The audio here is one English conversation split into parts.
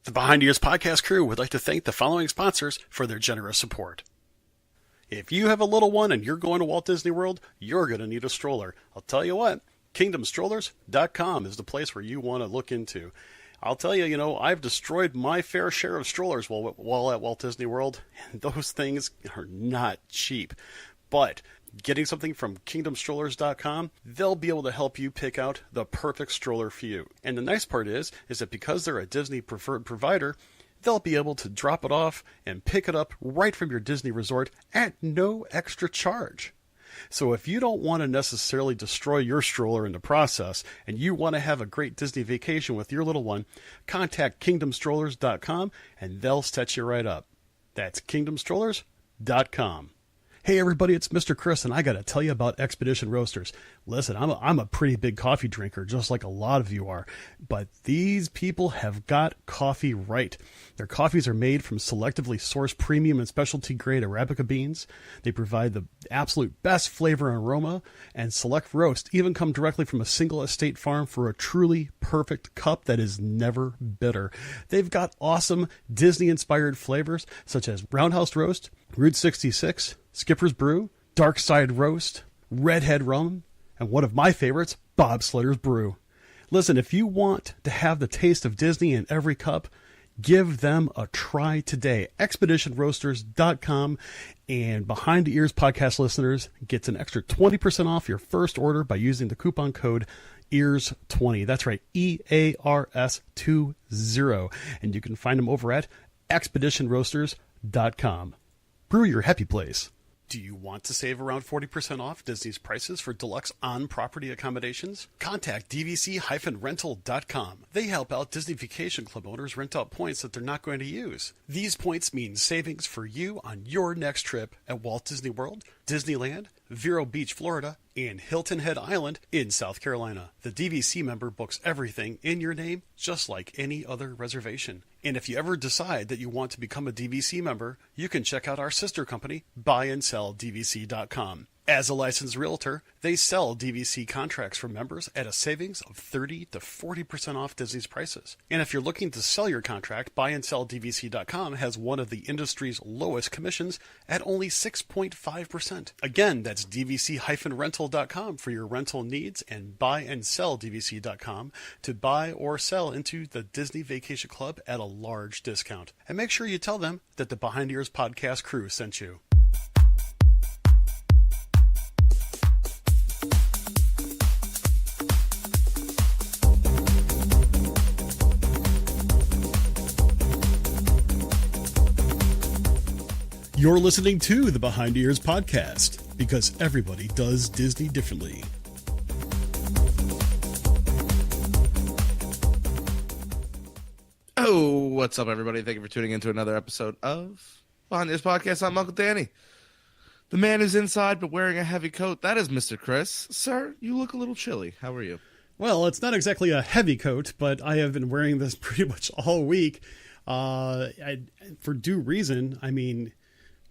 The Behind the Ears podcast crew would like to thank the following sponsors for their generous support. If you have a little one and you're going to Walt Disney World, you're going to need a stroller. I'll tell you what, KingdomStrollers.com is the place where you want to look into. I'll tell you, I've destroyed my fair share of strollers while at Walt Disney World, and those things are not cheap. But getting something from KingdomStrollers.com, they'll be able to help you pick out the perfect stroller for you. And the nice part is that because they're a Disney preferred provider, they'll be able to drop it off and pick it up right from your Disney resort at no extra charge. So if you don't want to necessarily destroy your stroller in the process and you want to have a great Disney vacation with your little one, contact KingdomStrollers.com and they'll set you right up. That's KingdomStrollers.com. Hey everybody, it's Mr. Chris, and I got to tell you about Expedition Roasters. Listen, I'm a pretty big coffee drinker, just like a lot of you are, but these people have got coffee right. Their coffees are made from selectively sourced premium and specialty grade Arabica beans. They provide the absolute best flavor and aroma, and select roast even come directly from a single estate farm for a truly perfect cup that is never bitter. They've got awesome Disney-inspired flavors such as Roundhouse Roast, Route 66, Skipper's Brew, Dark Side Roast, Redhead Rum, and one of my favorites, Bob Slitter's Brew. Listen, if you want to have the taste of Disney in every cup, give them a try today. Expeditionroasters.com, and Behind the Ears podcast listeners gets an extra 20% off your first order by using the coupon code EARS20. That's right, EARS20. And you can find them over at expeditionroasters.com. Brew your happy place. Do you want to save around 40% off Disney's prices for deluxe on-property accommodations? Contact dvc-rental.com. They help out Disney Vacation Club owners rent out points that they're not going to use. These points mean savings for you on your next trip at Walt Disney World, Disneyland, Vero Beach, Florida, and Hilton Head Island in South Carolina. The DVC member books everything in your name, just like any other reservation. And if you ever decide that you want to become a DVC member, you can check out our sister company, BuyAndSellDVC.com. As a licensed realtor, they sell DVC contracts for members at a savings of 30 to 40% off Disney's prices. And if you're looking to sell your contract, BuyAndSellDVC.com has one of the industry's lowest commissions at only 6.5%. Again, that's DVC-rental.com for your rental needs, and BuyAndSellDVC.com to buy or sell into the Disney Vacation Club at a large discount. And make sure you tell them that the Behind the Ears podcast crew sent you. You're listening to the Behind the Ears podcast, because everybody does Disney differently. Oh, what's up, everybody? Thank you for tuning in to another episode of Behind the Ears podcast. I'm Uncle Danny. The man is inside but wearing a heavy coat. That is Mr. Chris. Sir, you look a little chilly. How are you? Well, it's not exactly a heavy coat, but I have been wearing this pretty much all week. For due reason. I mean,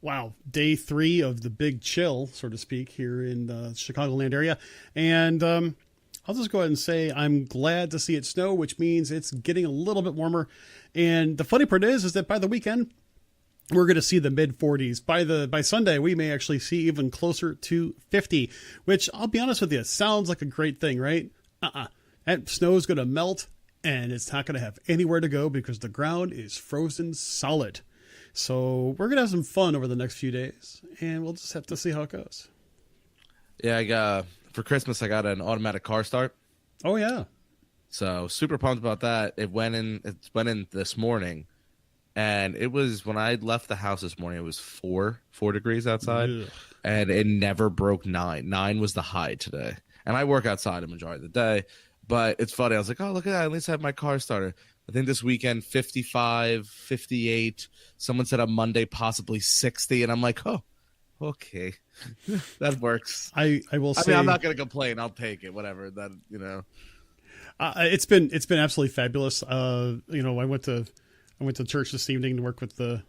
wow, day 3 of the big chill, so to speak, here in the Chicagoland area. And I'll just go ahead and say I'm glad to see it snow, which means it's getting a little bit warmer. And the funny part is that by the weekend, we're going to see the mid-40s. By Sunday, we may actually see even closer to 50, which, I'll be honest with you, sounds like a great thing, right? That snow is going to melt, and it's not going to have anywhere to go because the ground is frozen solid. So we're going to have some fun over the next few days, and we'll just have to see how it goes. Yeah, for Christmas, I got an automatic car start. Oh, yeah. So super pumped about that. It went in this morning, and it was, when I left the house this morning, it was 4 degrees outside. Ugh. And it never broke 9. 9 was the high today. And I work outside the majority of the day, but it's funny. I was like, oh, look at that. At least I have my car starter. I think this weekend, 55, 58. Someone said on Monday, possibly 60. And I'm like, oh, okay. That works. I will say, I'm not going to complain. I'll take it. Whatever. That, it's been absolutely fabulous. I went to church this evening to work with the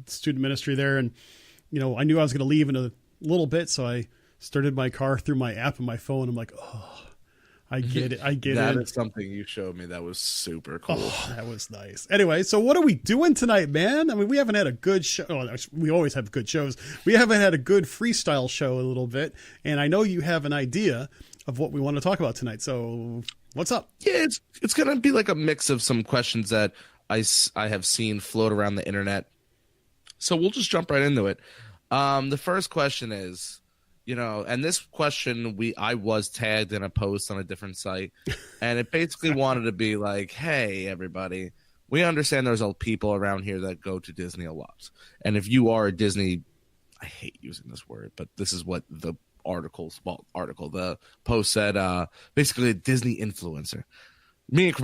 student ministry there. And, I knew I was going to leave in a little bit. So I started my car through my app on my phone. I'm like, oh, I get it. I get That it. is something you showed me that was super cool. Oh, that was nice. Anyway, so what are we doing tonight, man? I mean, we haven't had a good show. Oh, we always have good shows. We haven't had a good freestyle show a little bit, and I know you have an idea of what we want to talk about tonight. So what's up? Yeah, it's going to be like a mix of some questions that I have seen float around the internet. So we'll just jump right into it. The first question is, and this question I was tagged in a post on a different site, and it basically wanted to be like, hey, everybody, we understand there's people around here that go to Disney a lot. And if you are a Disney, I hate using this word, but this is what the the post said, basically a Disney influencer. Me and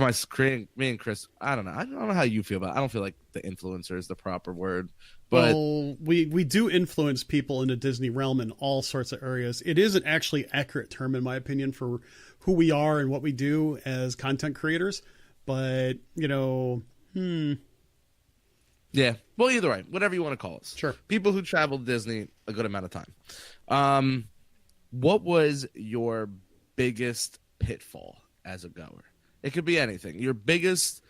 Chris, I don't know how you feel about it. I don't feel like the influencer is the proper word. But well, we do influence people in the Disney realm in all sorts of areas. It is an actually accurate term, in my opinion, for who we are and what we do as content creators. But, yeah. Well, either way, whatever you want to call us. Sure. People who travel to Disney a good amount of time. What was your biggest pitfall as a goer? It could be anything. Your biggest...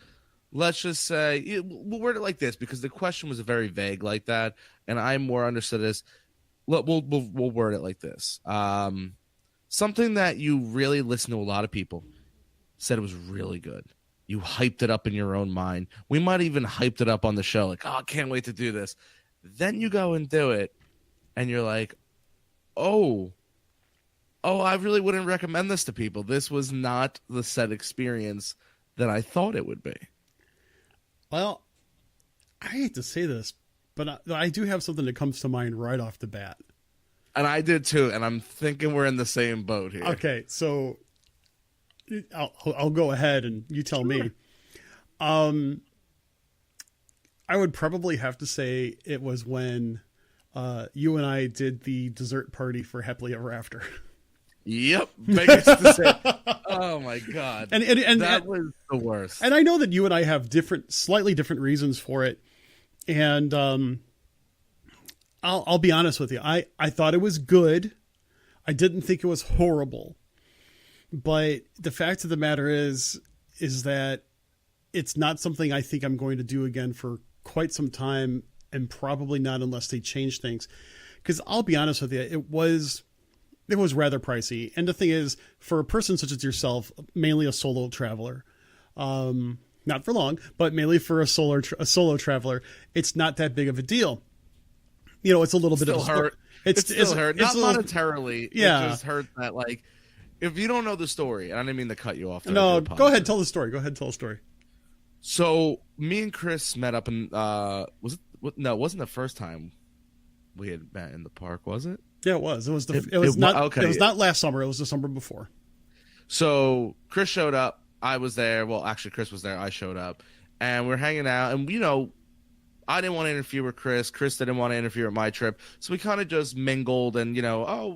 Let's just say, we'll word it like this because the question was very vague like that, and I more understood as, we'll word it like this. Something that you really listen to a lot of people said it was really good. You hyped it up in your own mind. We might even hyped it up on the show, like, oh, I can't wait to do this. Then you go and do it, and you're like, oh, I really wouldn't recommend this to people. This was not the set experience that I thought it would be. Well, I hate to say this, but I do have something that comes to mind right off the bat. And I did too, and I'm thinking we're in the same boat here. Okay, so I'll go ahead and you tell me. I would probably have to say it was when you and I did the dessert party for Happily Ever After. Yep, biggest decision. Oh my god, and that was the worst. And I know that you and I have slightly different reasons for it. And I'll be honest with you. I thought it was good. I didn't think it was horrible. But the fact of the matter is that it's not something I think I'm going to do again for quite some time, and probably not unless they change things. Because I'll be honest with you, it was rather pricey. And the thing is, for a person such as yourself, mainly a solo traveler, not for long, but mainly for a solo traveler, it's not that big of a deal. It's a little bit of hurt. It still hurt. Not monetarily. Yeah. It just hurt that, like, if you don't know the story, and I didn't mean to cut you off. No, go ahead, tell the story. So me and Chris met up in, it wasn't the first time we had met in the park, was it? Yeah, it was. It was not last summer. It was the summer before. So Chris showed up. I was there. Well, actually, Chris was there. I showed up, and we're hanging out. And I didn't want to interfere with Chris. Chris didn't want to interfere with my trip. So we kind of just mingled, and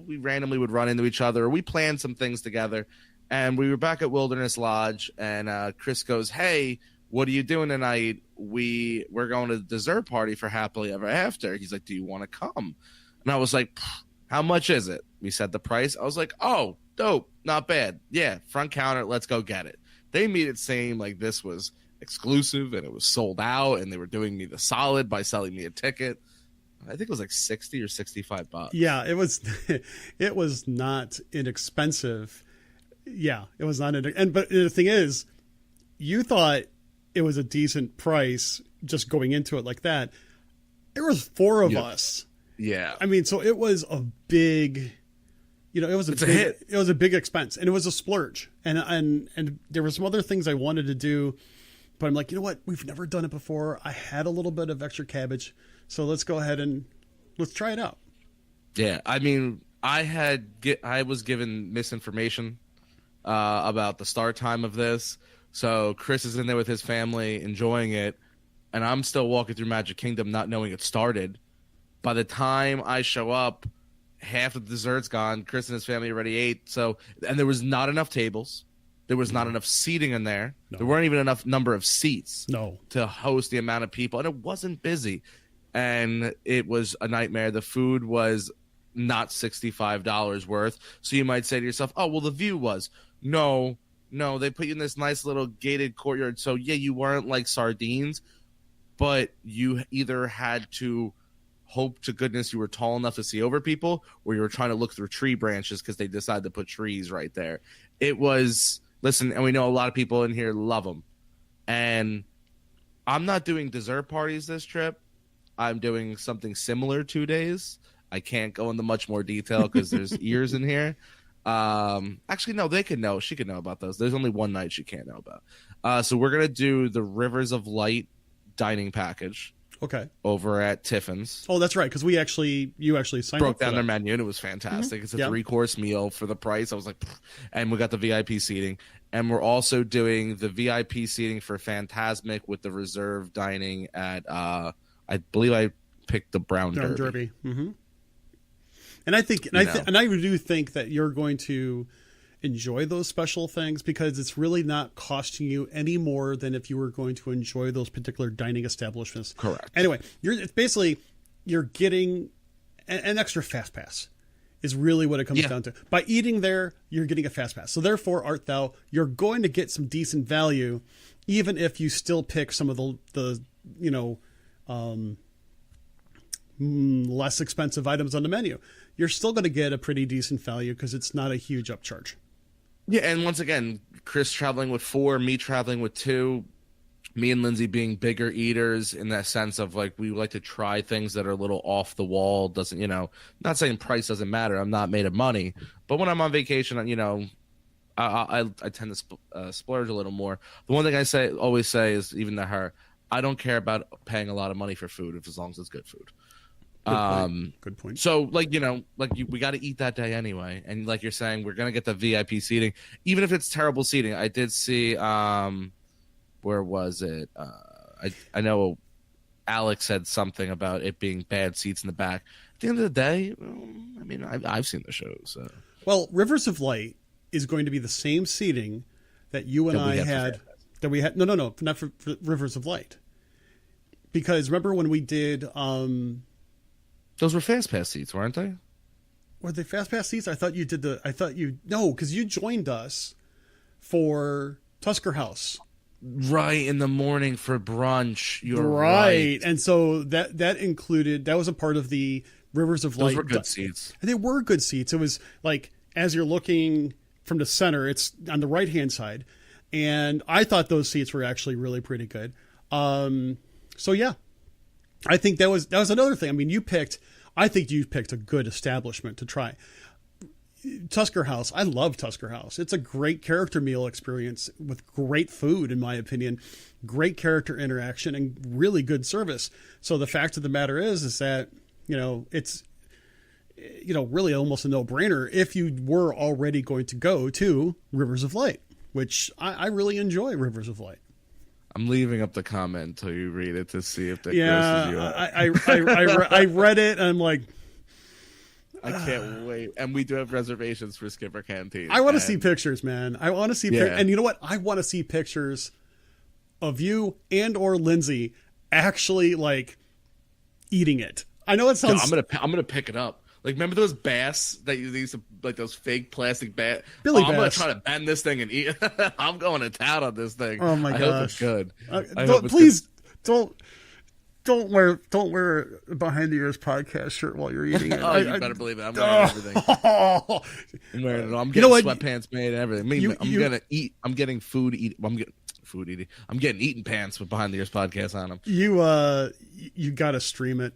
we randomly would run into each other. We planned some things together, and we were back at Wilderness Lodge. And Chris goes, "Hey, what are you doing tonight? We're going to the dessert party for Happily Ever After." He's like, "Do you want to come?" And I was like, "How much is it?" We said the price. I was like, "Oh, dope. Not bad. Yeah, front counter. Let's go get it." They made it seem like this was exclusive and it was sold out, and they were doing me the solid by selling me a ticket. I think it was like $60 or $65. Yeah, it was. It was not inexpensive. Yeah, it was not. But the thing is, you thought it was a decent price just going into it like that. There was 4 of us. Yeah. I mean, so it was a big, it was a hit. It was a big expense, and it was a splurge. And there were some other things I wanted to do, but I'm like, you know what? We've never done it before. I had a little bit of extra cabbage, so let's go ahead and let's try it out. Yeah. I mean, I was given misinformation about the start time of this. So Chris is in there with his family enjoying it, and I'm still walking through Magic Kingdom not knowing it started. By the time I show up, half of the dessert's gone. Chris and his family already ate. And there was not enough tables. There was not enough seating in there. No. There weren't even enough number of seats to host the amount of people. And it wasn't busy. And it was a nightmare. The food was not $65 worth. So you might say to yourself, oh, well, the view was. no, they put you in this nice little gated courtyard. So yeah, you weren't like sardines, but you either had to hope to goodness you were tall enough to see over people, or you were trying to look through tree branches because they decided to put trees right there. It was, listen, and we know a lot of people in here love them. And I'm not doing dessert parties this trip. I'm doing something similar 2 days. I can't go into much more detail because there's ears in here. Actually, no, they could know. She could know about those. There's only one night she can't know about. So we're going to do the Rivers of Light dining package. Okay. Over at Tiffin's. Oh, that's right, because you actually signed broke up down for their that. menu and it was fantastic. It's a 3-course meal for the price. I was like, pfft. And we got the VIP seating, and we're also doing the VIP seating for Fantasmic with the reserve dining at I believe I picked the Brown Derby. Mm-hmm. And I think, and I do think that you're going to enjoy those special things because it's really not costing you any more than if you were going to enjoy those particular dining establishments. Correct. Anyway, you're getting an extra fast pass is really what it comes down to. By eating there, you're getting a fast pass. So therefore, art thou, you're going to get some decent value, even if you still pick some of the less expensive items on the menu. You're still going to get a pretty decent value because it's not a huge upcharge. Yeah, and once again, Chris traveling with 4, me traveling with 2, me and Lindsay being bigger eaters in that sense of like we like to try things that are a little off the wall. Doesn't, not saying price doesn't matter. I'm not made of money, but when I'm on vacation, I tend to splurge a little more. The one thing I always say is, even to her, I don't care about paying a lot of money for food as long as it's good food. Good point. So we got to eat that day anyway, and like you're saying, we're gonna get the VIP seating, even if it's terrible seating. I did see, where was it? I know Alex said something about it being bad seats in the back. At the end of the day, I've seen the show. So well, Rivers of Light is going to be the same seating that you and I had. That we had. No, not for Rivers of Light. Because remember when we did. Those were fast pass seats, weren't they? Were they fast pass seats? No, because you joined us for Tusker House. Right, in the morning for brunch. You're right. And so that included, that was a part of the Rivers of Light. Those were good seats. And they were good seats. It was like, as you're looking from the center, it's on the right-hand side. And I thought those seats were actually really pretty good. So yeah. I think that was another thing. I mean, I think you picked a good establishment to try. Tusker House. I love Tusker House. It's a great character meal experience with great food, in my opinion, great character interaction, and really good service. So the fact of the matter is that, it's, really almost a no-brainer if you were already going to go to Rivers of Light, which I really enjoy Rivers of Light. I'm leaving up the comment until you read it to see if that grosses you out. I read it and I'm like, I can't wait. And we do have reservations for Skipper Canteen. I want to see pictures, man. I want to see pictures. And you know what? I want to see pictures of you and or Lindsay actually like eating it. I know it sounds. I'm gonna pick it up. Like, remember those bass that you used to, like those fake plastic bass? Billy I'm bass. gonna try to bend this thing and eat. I'm going to town on this thing. Oh my gosh! I hope it's good. Don't wear behind the ears podcast shirt while you're eating it. Oh, you better believe it. I'm wearing everything. I'm getting sweatpants made and everything. I'm getting food eating. I'm getting eating pants with behind the ears podcast on them. You got to stream it.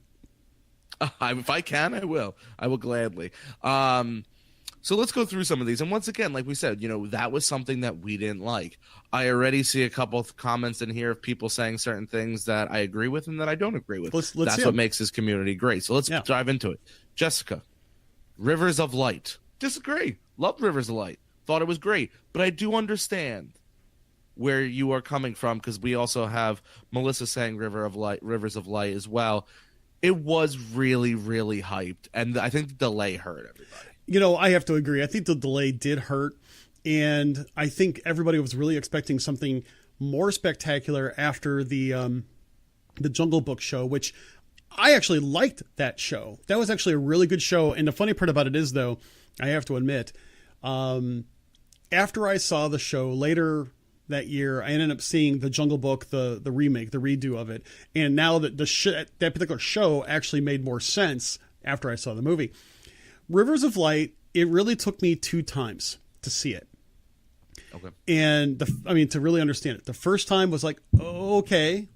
If I can, I will. I will gladly. So let's go through some of these. And once again, like we said, that was something that we didn't like. I already see a couple of comments in here of people saying certain things that I agree with and that I don't agree with. Let's That's what makes this community great. So let's dive into it. Jessica, Rivers of Light. Disagree. Loved Rivers of Light. Thought it was great. But I do understand where you are coming from, because we also have Melissa saying Rivers of Light as well. It was really, really hyped, and I think the delay hurt everybody. I have to agree. I think the delay did hurt, and I think everybody was really expecting something more spectacular after the Jungle Book show, which I actually liked that show. That was actually a really good show, and the funny part about it is, though, I have to admit, after I saw the show later that year, I ended up seeing the Jungle Book, the remake, the redo of it. And now that that particular show actually made more sense after I saw the movie. Rivers of Light, it really took me 2 times to see it. Okay. And to really understand it. The first time was like, okay.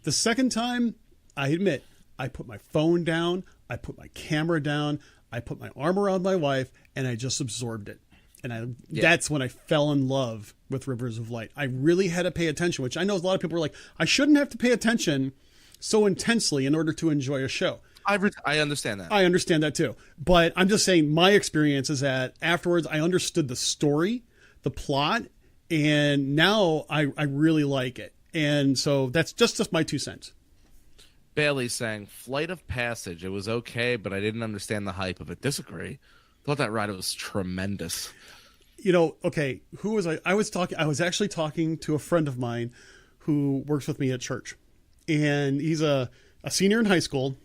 The second time, I admit, I put my phone down, I put my camera down, I put my arm around my wife, and I just absorbed it. And that's when I fell in love with Rivers of Light. I really had to pay attention, which I know a lot of people are like, I shouldn't have to pay attention so intensely in order to enjoy a show. I understand that. I understand that too. But I'm just saying my experience is that afterwards I understood the story, the plot, and now I really like it. And so that's just my 2 cents. Bailey saying, Flight of Passage, it was okay, but I didn't understand the hype of it. Disagree. Thought that ride was tremendous. Okay, who was I? I was actually talking to a friend of mine who works with me at church. And he's a senior in high school.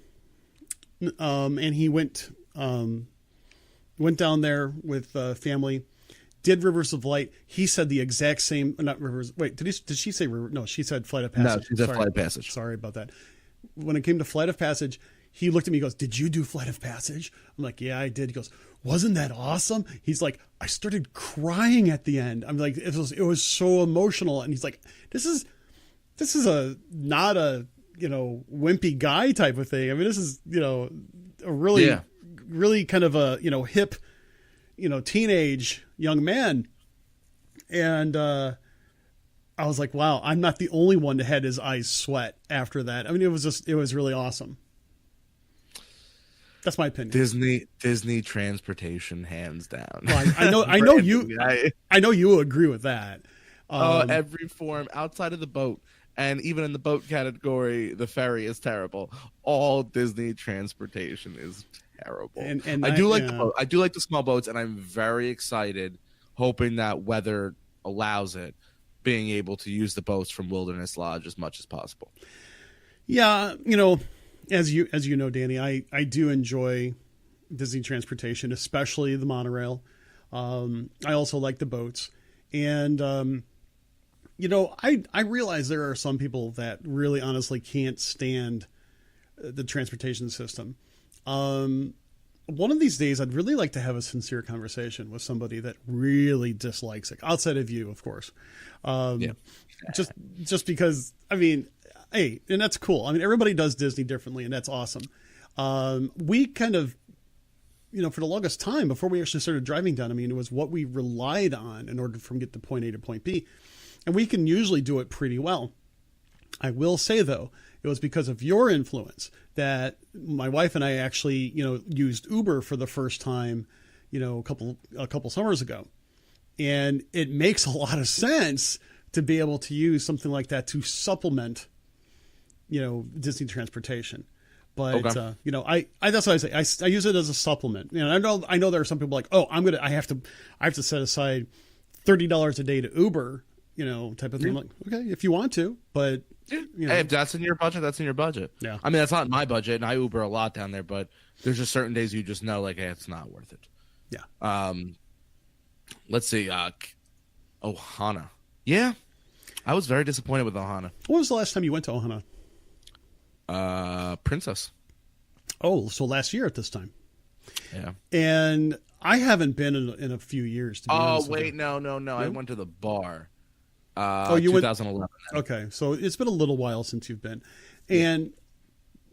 And he went down there with family, did Rivers of Light. He said the exact same, not Rivers. Wait, did she say River? No, she said Flight of Passage. No, she said Flight of Passage. Sorry about that. When it came to Flight of Passage, he looked at me and goes, did you do Flight of Passage? I'm like, yeah, I did. He goes, wasn't that awesome? He's like, I started crying at the end. I'm like, it was so emotional. And he's like, this is not a, wimpy guy type of thing. I mean, this is, a really, really kind of a, hip, teenage young man. And, I was like, wow, I'm not the only one that had his eyes sweat after that. I mean, it was really awesome. That's my opinion. Disney transportation, hands down. Well, I know you agree with that. Every form outside of the boat, and even in the boat category, the ferry is terrible. All Disney transportation is terrible. And I do like the boat. I do like the small boats, and I'm very excited, hoping that weather allows it, being able to use the boats from Wilderness Lodge as much as possible. Yeah, as you know, Danny, I do enjoy Disney transportation, especially the monorail. I also like the boats. And, I realize there are some people that really honestly can't stand the transportation system. One of these days, I'd really like to have a sincere conversation with somebody that really dislikes it, outside of you, of course. Just because, I mean, hey, and that's cool. I mean, everybody does Disney differently, and that's awesome. We kind of, for the longest time before we actually started driving down, I mean, it was what we relied on in order to get to point A to point B. And we can usually do it pretty well. I will say, though, it was because of your influence that my wife and I actually, used Uber for the first time, a couple summers ago. And it makes a lot of sense to be able to use something like that to supplement, Disney transportation. But, okay. I that's what I say. I use it as a supplement. I know there are some people like, oh, I have to set aside $30 a day to Uber, type of thing. I'm like, okay, if you want to, but hey, if that's in your budget, that's in your budget. Yeah. I mean, that's not my budget, and I Uber a lot down there, but there's just certain days you just know, like, hey, it's not worth it. Yeah. Let's see. Ohana. Yeah. I was very disappointed with Ohana. When was the last time you went to Ohana? Princess. Oh, so last year at this time. Yeah. And I haven't been in a few years, to be honest. Oh, wait, no. Yep. I went to the bar. You 2011. Went? Okay, so it's been a little while since you've been. And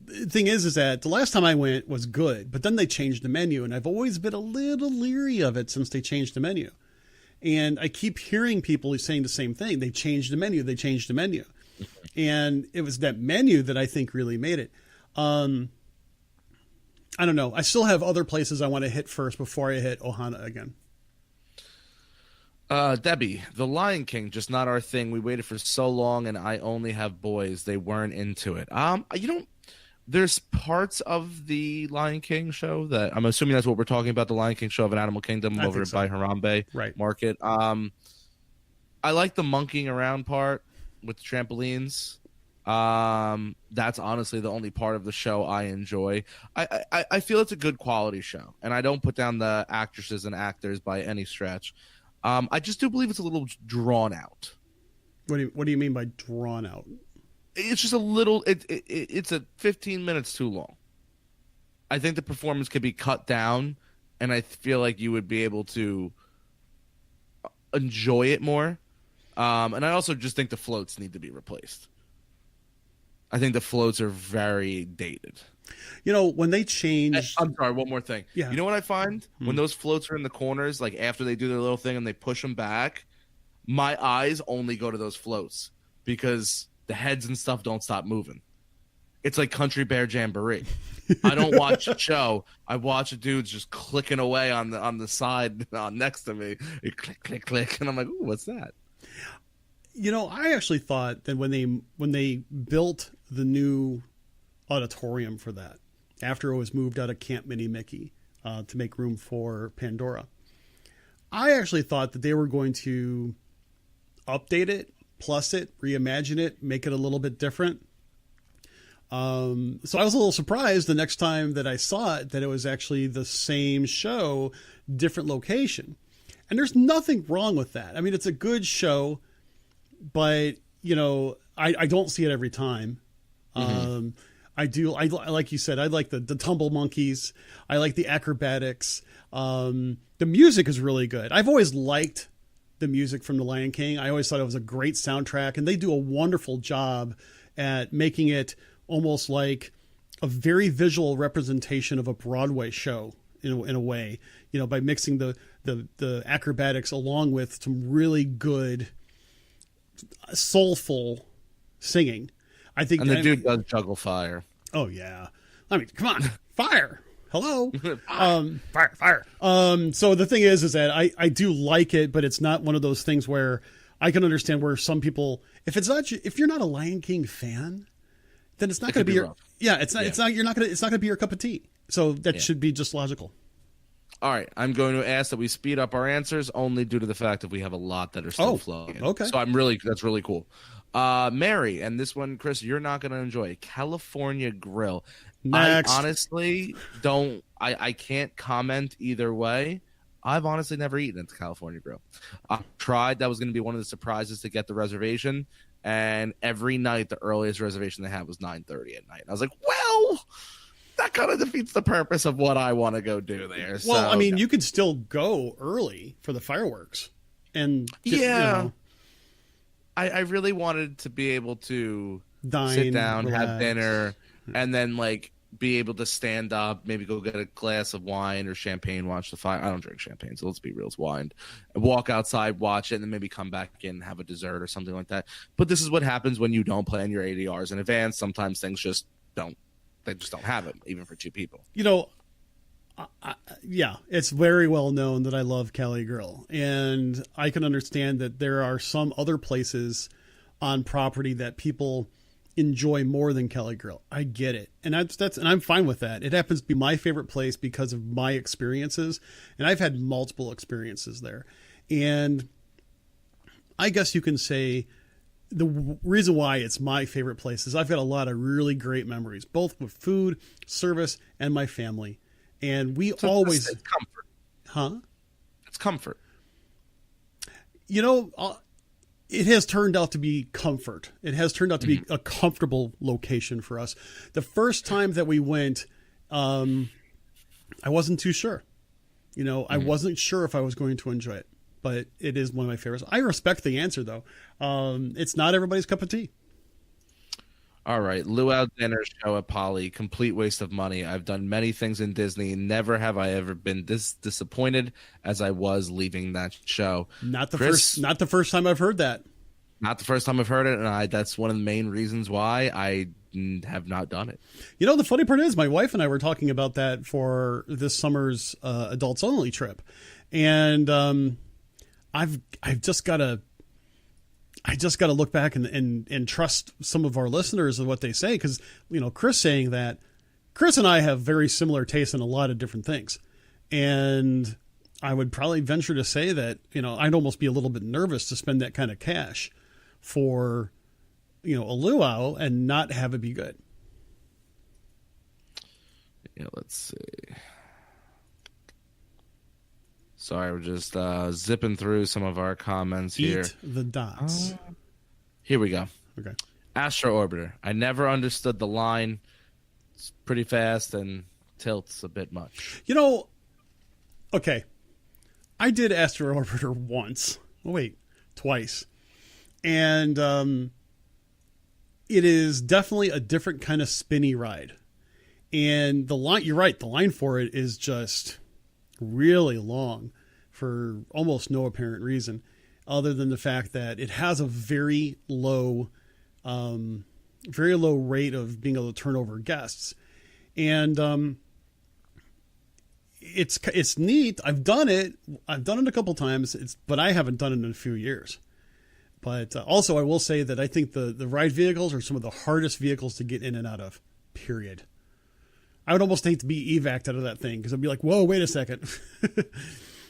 the thing is that the last time I went was good, but then they changed the menu, and I've always been a little leery of it since they changed the menu. And I keep hearing people saying the same thing. They changed the menu. And it was that menu that I think really made it. I don't know. I still have other places I want to hit first before I hit Ohana again. Debbie, The Lion King, just not our thing. We waited for so long, and I only have boys. They weren't into it. There's parts of the Lion King show that I'm assuming that's what we're talking about. The Lion King show of an Animal Kingdom over by Harambe Market. I like the monkeying around part with the trampolines. That's honestly the only part of the show I enjoy. I feel it's a good quality show, and I don't put down the actresses and actors by any stretch. I just do believe it's a little drawn out. What do you mean by drawn out? It's just a little. It's a 15 minutes too long. I think the performance could be cut down, and I feel like you would be able to enjoy it more. And I also just think the floats need to be replaced. I think the floats are very dated. You know, when they changed... I'm sorry, one more thing. Yeah. You know what I find? When those floats are in the corners, like after they do their little thing and they push them back, my eyes only go to those floats because the heads and stuff don't stop moving. It's like Country Bear Jamboree. I don't watch a show. I watch a dude just clicking away on the side next to me. Click, click, click. And I'm like, ooh, what's that? You know, I actually thought that when they built the new auditorium for that, after it was moved out of Camp Mini Mickey to make room for Pandora, I actually thought that they were going to update it, plus it, reimagine it, make it a little bit different. So I was a little surprised the next time that I saw it that it was actually the same show, different location. And there's nothing wrong with that. I mean, it's a good show, but you know, I don't see it every time. Mm-hmm. I like you said, I like the tumble monkeys. I like the acrobatics. The music is really good. I've always liked the music from The Lion King. I always thought it was a great soundtrack, and they do a wonderful job at making it almost like a very visual representation of a Broadway show in a way, you know, by mixing the acrobatics along with some really good soulful singing. I think, and the dude does juggle fire. Oh yeah, I mean, come on, fire! Hello, fire! So the thing is that I do like it, but it's not one of those things where I can understand where some people, if you're not a Lion King fan, then it's not going to be your rough. It's not going to be your cup of tea. So that should be just logical. All right, I'm going to ask that we speed up our answers only due to the fact that we have a lot that are still flowing. Okay. So that's really cool. Mary, and this one, Chris, you're not going to enjoy. California Grill. Next. I honestly don't. I can't comment either way. I've honestly never eaten at the California Grill. I tried. That was going to be one of the surprises to get the reservation. And every night, the earliest reservation they had was 9:30 at night. And I was like, well, that kind of defeats the purpose of what I want to go do there. Well, I mean, you could still go early for the fireworks. And you know, I really wanted to be able to sit down, relax, have dinner, and then like be able to stand up, maybe go get a glass of wine or champagne, watch the fire. I don't drink champagne, so let's be real, it's wine. Walk outside, watch it, and then maybe come back in and have a dessert or something like that. But this is what happens when you don't plan your ADRs in advance. Sometimes things just don't. They just don't have it, even for two people. You know, it's very well known that I love Cali Grill, and I can understand that there are some other places on property that people enjoy more than Cali Grill. I get it, and and I'm fine with that. It happens to be my favorite place because of my experiences, and I've had multiple experiences there. And I guess you can say the reason why it's my favorite place is I've got a lot of really great memories, both with food, service, and my family. And it's comfort. Huh? It's comfort. You know, it has turned out to be comfort. It has turned out to be a comfortable location for us. The first time that we went, I wasn't too sure. You know, I wasn't sure if I was going to enjoy it, but it is one of my favorites. I respect the answer, though. It's not everybody's cup of tea. All right. Luau Dinner Show at Poly. Complete waste of money. I've done many things in Disney. Never have I ever been this disappointed as I was leaving that show. Not the first time I've heard that. Not the first time I've heard it, and that's one of the main reasons why I have not done it. You know, the funny part is my wife and I were talking about that for this summer's adults only trip. And I've just got to look back and trust some of our listeners and what they say. Because, you know, Chris and I have very similar tastes in a lot of different things. And I would probably venture to say that, you know, I'd almost be a little bit nervous to spend that kind of cash for, you know, a luau and not have it be good. Yeah, let's see. Sorry, we're just zipping through some of our comments here. Eat the dots. Here we go. Okay. Astro Orbiter. I never understood the line. It's pretty fast and tilts a bit much. You know, okay. I did Astro Orbiter once. Oh, wait, twice. And it is definitely a different kind of spinny ride. And the line, you're right, the line for it is just really long for almost no apparent reason, other than the fact that it has a very low rate of being able to turn over guests. And it's neat. I've done it a couple times, but I haven't done it in a few years. But also, I will say that I think the ride vehicles are some of the hardest vehicles to get in and out of, period. I would almost hate to be evac'd out of that thing because I'd be like, whoa, wait a second.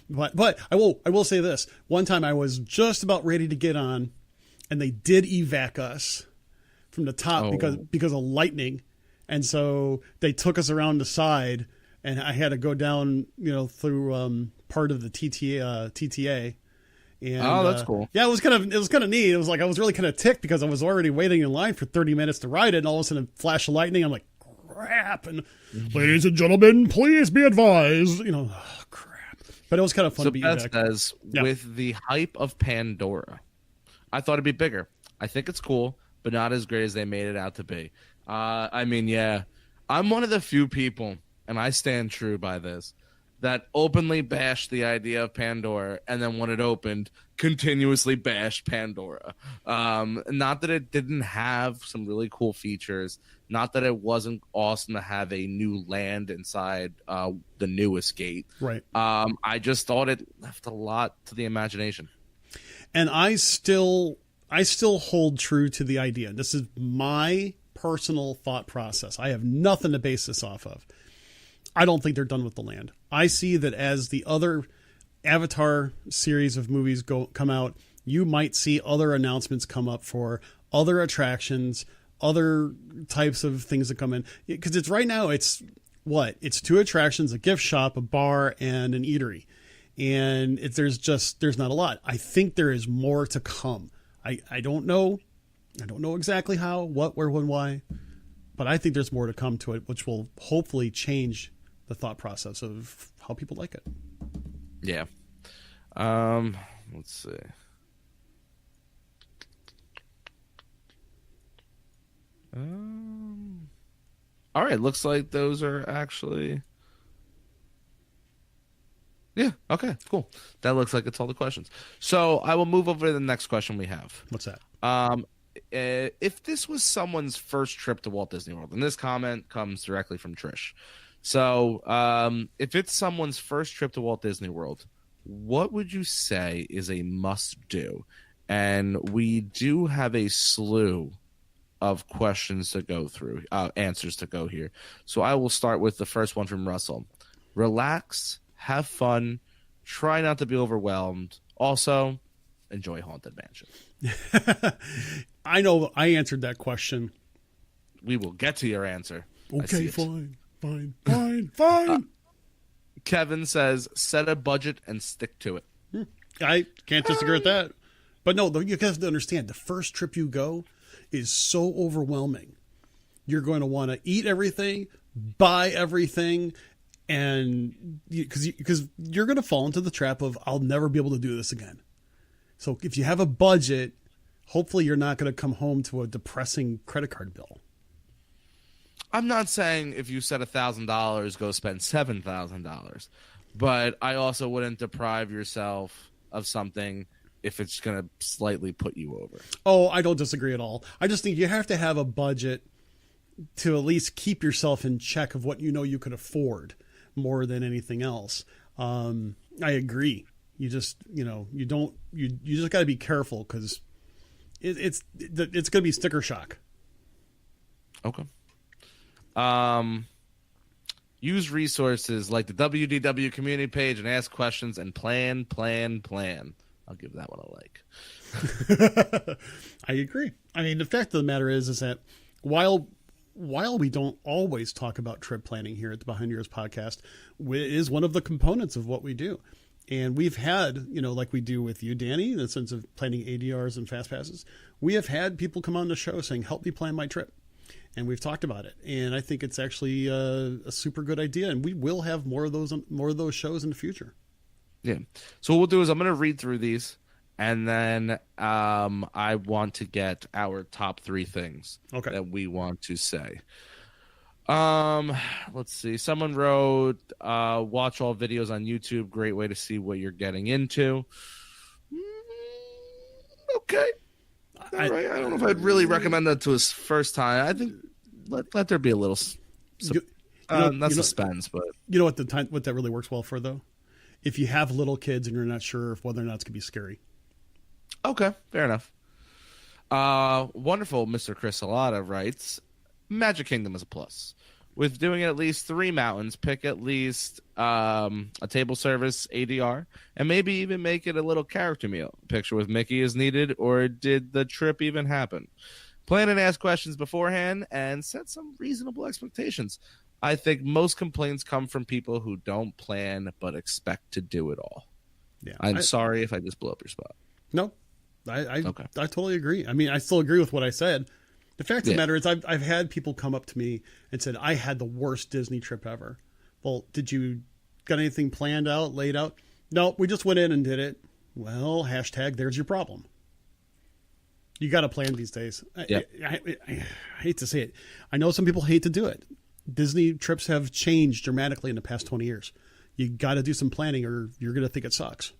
But I will say this. One time I was just about ready to get on, and they did evac us from the top because of lightning. And so they took us around the side, and I had to go down, through part of the TTA. And, that's cool. Yeah, it was kind of neat. It was like I was really kind of ticked because I was already waiting in line for 30 minutes to ride it, and all of a sudden, a flash of lightning. I'm like, crap! And ladies and gentlemen, please be advised. Crap. But it was kind of fun to be back. Says, with the hype of Pandora, I thought it'd be bigger. I think it's cool, but not as great as they made it out to be. I'm one of the few people, and I stand true by this, that openly bashed the idea of Pandora, and then when it opened, continuously bashed Pandora. Not that it didn't have some really cool features, not that it wasn't awesome to have a new land inside the newest gate. Right. I just thought it left a lot to the imagination. And I still hold true to the idea. This is my personal thought process. I have nothing to base this off of. I don't think they're done with the land. I see that as the other Avatar series of movies come out, you might see other announcements come up for other attractions, other types of things that come in. Because it's right now, it's 2 attractions, a gift shop, a bar, and an eatery. And there's not a lot. I think there is more to come. I don't know. I don't know exactly how, what, where, when, why. But I think there's more to come to it, which will hopefully change the thought process of how people like it. Yeah. Let's see. All right. Looks like those are actually. Yeah. Okay. Cool. That looks like it's all the questions. So I will move over to the next question we have. What's that? If this was someone's first trip to Walt Disney World, and this comment comes directly from Trish. So, if it's someone's first trip to Walt Disney World, what would you say is a must-do? And we do have a slew of questions to go through, answers to go here. So I will start with the first one from Russell. Relax, have fun, try not to be overwhelmed. Also, enjoy Haunted Mansion. I know I answered that question. We will get to your answer. Okay, fine. Kevin says, set a budget and stick to it. I can't disagree with that. But no, you have to understand, the first trip you go is so overwhelming. You're going to want to eat everything, buy everything, and because you're going to fall into the trap of, I'll never be able to do this again. So if you have a budget, hopefully you're not going to come home to a depressing credit card bill. I'm not saying if you set $1,000, go spend $7,000, but I also wouldn't deprive yourself of something if it's going to slightly put you over. Oh, I don't disagree at all. I just think you have to have a budget to at least keep yourself in check of what you could afford more than anything else. I agree. You just, you just got to be careful because it's going to be sticker shock. Okay. Use resources like the WDW community page and ask questions and plan. I'll give that one a like. I agree. I mean, the fact of the matter is that while we don't always talk about trip planning here at the Behind Yours podcast, it is one of the components of what we do. And we've had, like we do with you, Danny, in the sense of planning ADRs and fast passes, we have had people come on the show saying, help me plan my trip. And we've talked about it. And I think it's actually a super good idea. And we will have more of those shows in the future. Yeah. So what we'll do is I'm going to read through these, and then I want to get our top 3 things that we want to say. Let's see. Someone wrote, watch all videos on YouTube. Great way to see what you're getting into. Okay. All right. I don't know if I'd really recommend that to his first time. I think let there be a little not suspense, but you know what that really works well for, though? If you have little kids and you're not sure if whether or not it's going to be scary. Okay, fair enough. Wonderful Mr. Chris Salata writes, Magic Kingdom is a plus. With doing at least 3 mountains, pick at least a table service ADR, and maybe even make it a little character meal. Picture with Mickey is needed, or did the trip even happen? Plan and ask questions beforehand, and set some reasonable expectations. I think most complaints come from people who don't plan but expect to do it all. Yeah, I'm sorry if I just blew up your spot. No, I totally agree. I mean, I still agree with what I said. The fact of the matter is I've had people come up to me and said, I had the worst Disney trip ever. Well, did you got anything planned out, laid out? No, we just went in and did it. Well, hashtag there's your problem. You got to plan these days. Yep. I hate to say it. I know some people hate to do it. Disney trips have changed dramatically in the past 20 years. You got to do some planning or you're going to think it sucks.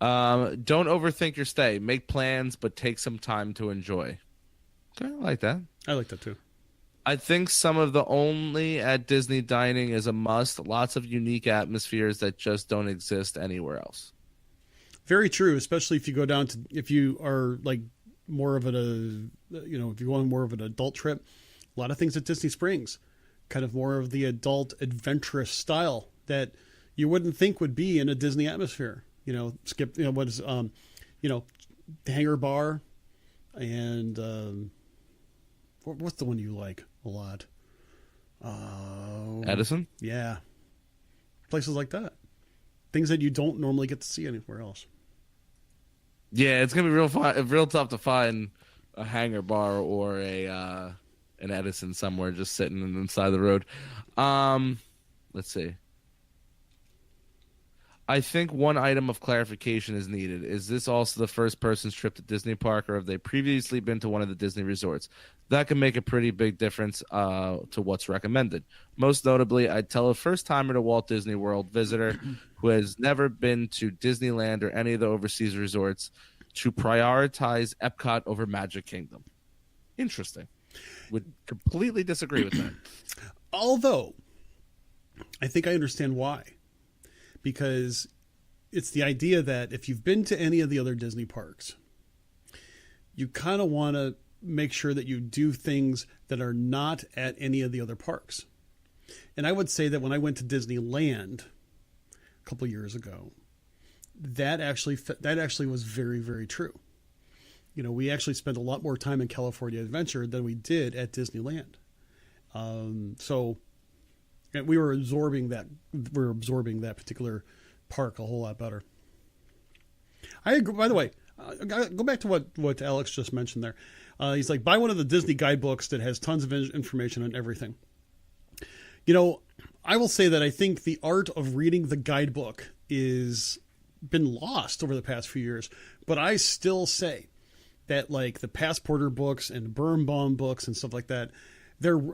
Don't overthink your stay. Make plans, but take some time to enjoy. Okay, I like that. I like that too. I think some of the only at Disney dining is a must. Lots of unique atmospheres that just don't exist anywhere else. Very true, especially if you go down to, if you are like more of if you're going more of an adult trip, a lot of things at Disney Springs, kind of more of the adult adventurous style that you wouldn't think would be in a Disney atmosphere. Skip, what is, the Hangar Bar and, what's the one you like a lot? Edison? Yeah. Places like that. Things that you don't normally get to see anywhere else. Yeah, it's going to be real tough to find a Hangar Bar or an Edison somewhere just sitting inside the road. Let's see. I think one item of clarification is needed. Is this also the first person's trip to Disney Park, or have they previously been to one of the Disney resorts? That can make a pretty big difference to what's recommended. Most notably, I'd tell a first-timer to Walt Disney World visitor who has never been to Disneyland or any of the overseas resorts to prioritize Epcot over Magic Kingdom. Interesting. Would completely disagree with that. Although, I think I understand why. Because it's the idea that if you've been to any of the other Disney parks, you kind of want to make sure that you do things that are not at any of the other parks. And I would say that when I went to Disneyland a couple years ago, that actually was very, very true. We actually spent a lot more time in California Adventure than we did at Disneyland. So we were absorbing that. We're absorbing that particular park a whole lot better. I agree. By the way, go back to what Alex just mentioned there. He's like, buy one of the Disney guidebooks that has tons of information on everything. I will say that I think the art of reading the guidebook is been lost over the past few years. But I still say that like the Passporter books and Birnbaum books and stuff like that,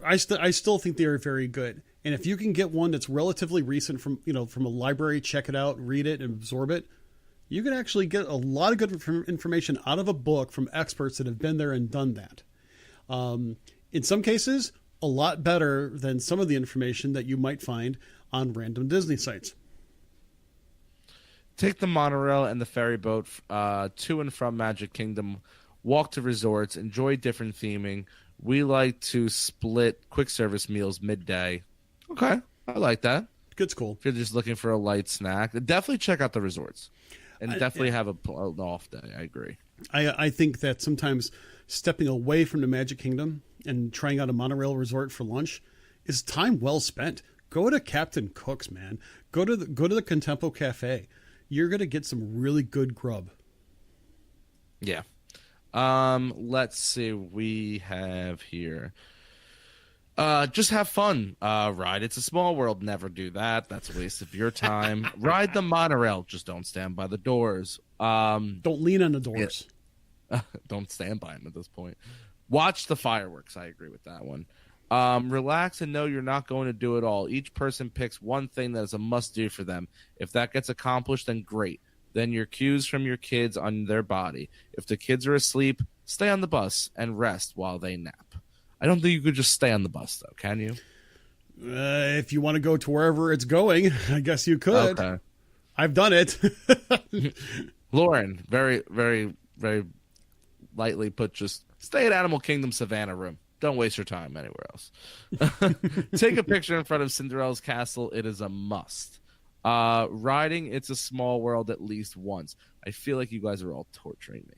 I still think they are very good. And if you can get one that's relatively recent from a library, check it out, read it, and absorb it, you can actually get a lot of good information out of a book from experts that have been there and done that. In some cases, a lot better than some of the information that you might find on random Disney sites. Take the monorail and the ferry boat to and from Magic Kingdom. Walk to resorts. Enjoy different theming. We like to split quick service meals midday. Okay, I like that. Good school. If you're just looking for a light snack, definitely check out the resorts. And definitely have an off day. I agree. I think that sometimes stepping away from the Magic Kingdom and trying out a monorail resort for lunch is time well spent. go to Captain Cook's, man. Go to the Contempo Cafe. You're gonna get some really good grub. Yeah. Let's see. We have here. Just have fun. Ride It's a Small World. Never do that. That's a waste of your time. Ride the monorail. Just don't stand by the doors. Don't lean on the doors. Yeah. Don't stand by them at this point. Watch the fireworks. I agree with that one. Relax and know you're not going to do it all. Each person picks one thing that is a must-do for them. If that gets accomplished, then great. Then your cues from your kids on their body. If the kids are asleep, stay on the bus and rest while they nap. I don't think you could just stay on the bus, though, can you? If you want to go to wherever it's going, I guess you could. Okay. I've done it. Lauren, very, very, very lightly put, just stay at Animal Kingdom Savannah Room. Don't waste your time anywhere else. Take a picture in front of Cinderella's castle. It is a must. Riding It's a Small World at least once. I feel like you guys are all torturing me.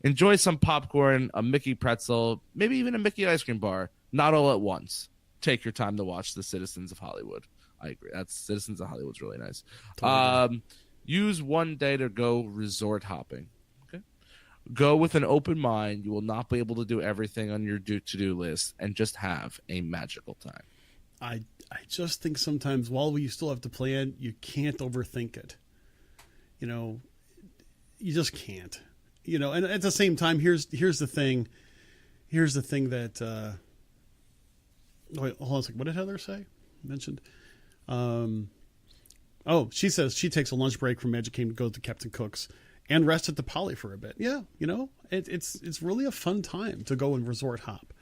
Enjoy some popcorn, a Mickey pretzel, maybe even a Mickey ice cream bar. Not all at once. Take your time to watch The Citizens of Hollywood. I agree. That's Citizens of Hollywood's really nice. Totally. Use one day to go resort hopping. Okay. Go with an open mind. You will not be able to do everything on your to-do list, and just have a magical time. I just think sometimes while you still have to plan, you can't overthink it. You just can't. And at the same time, here's the thing. Here's the thing that. Wait, hold on a second. What did Heather say? Mentioned. She says she takes a lunch break from Magic Kingdom to go to Captain Cook's and rest at the Poly for a bit. Yeah, it's really a fun time to go and resort hop.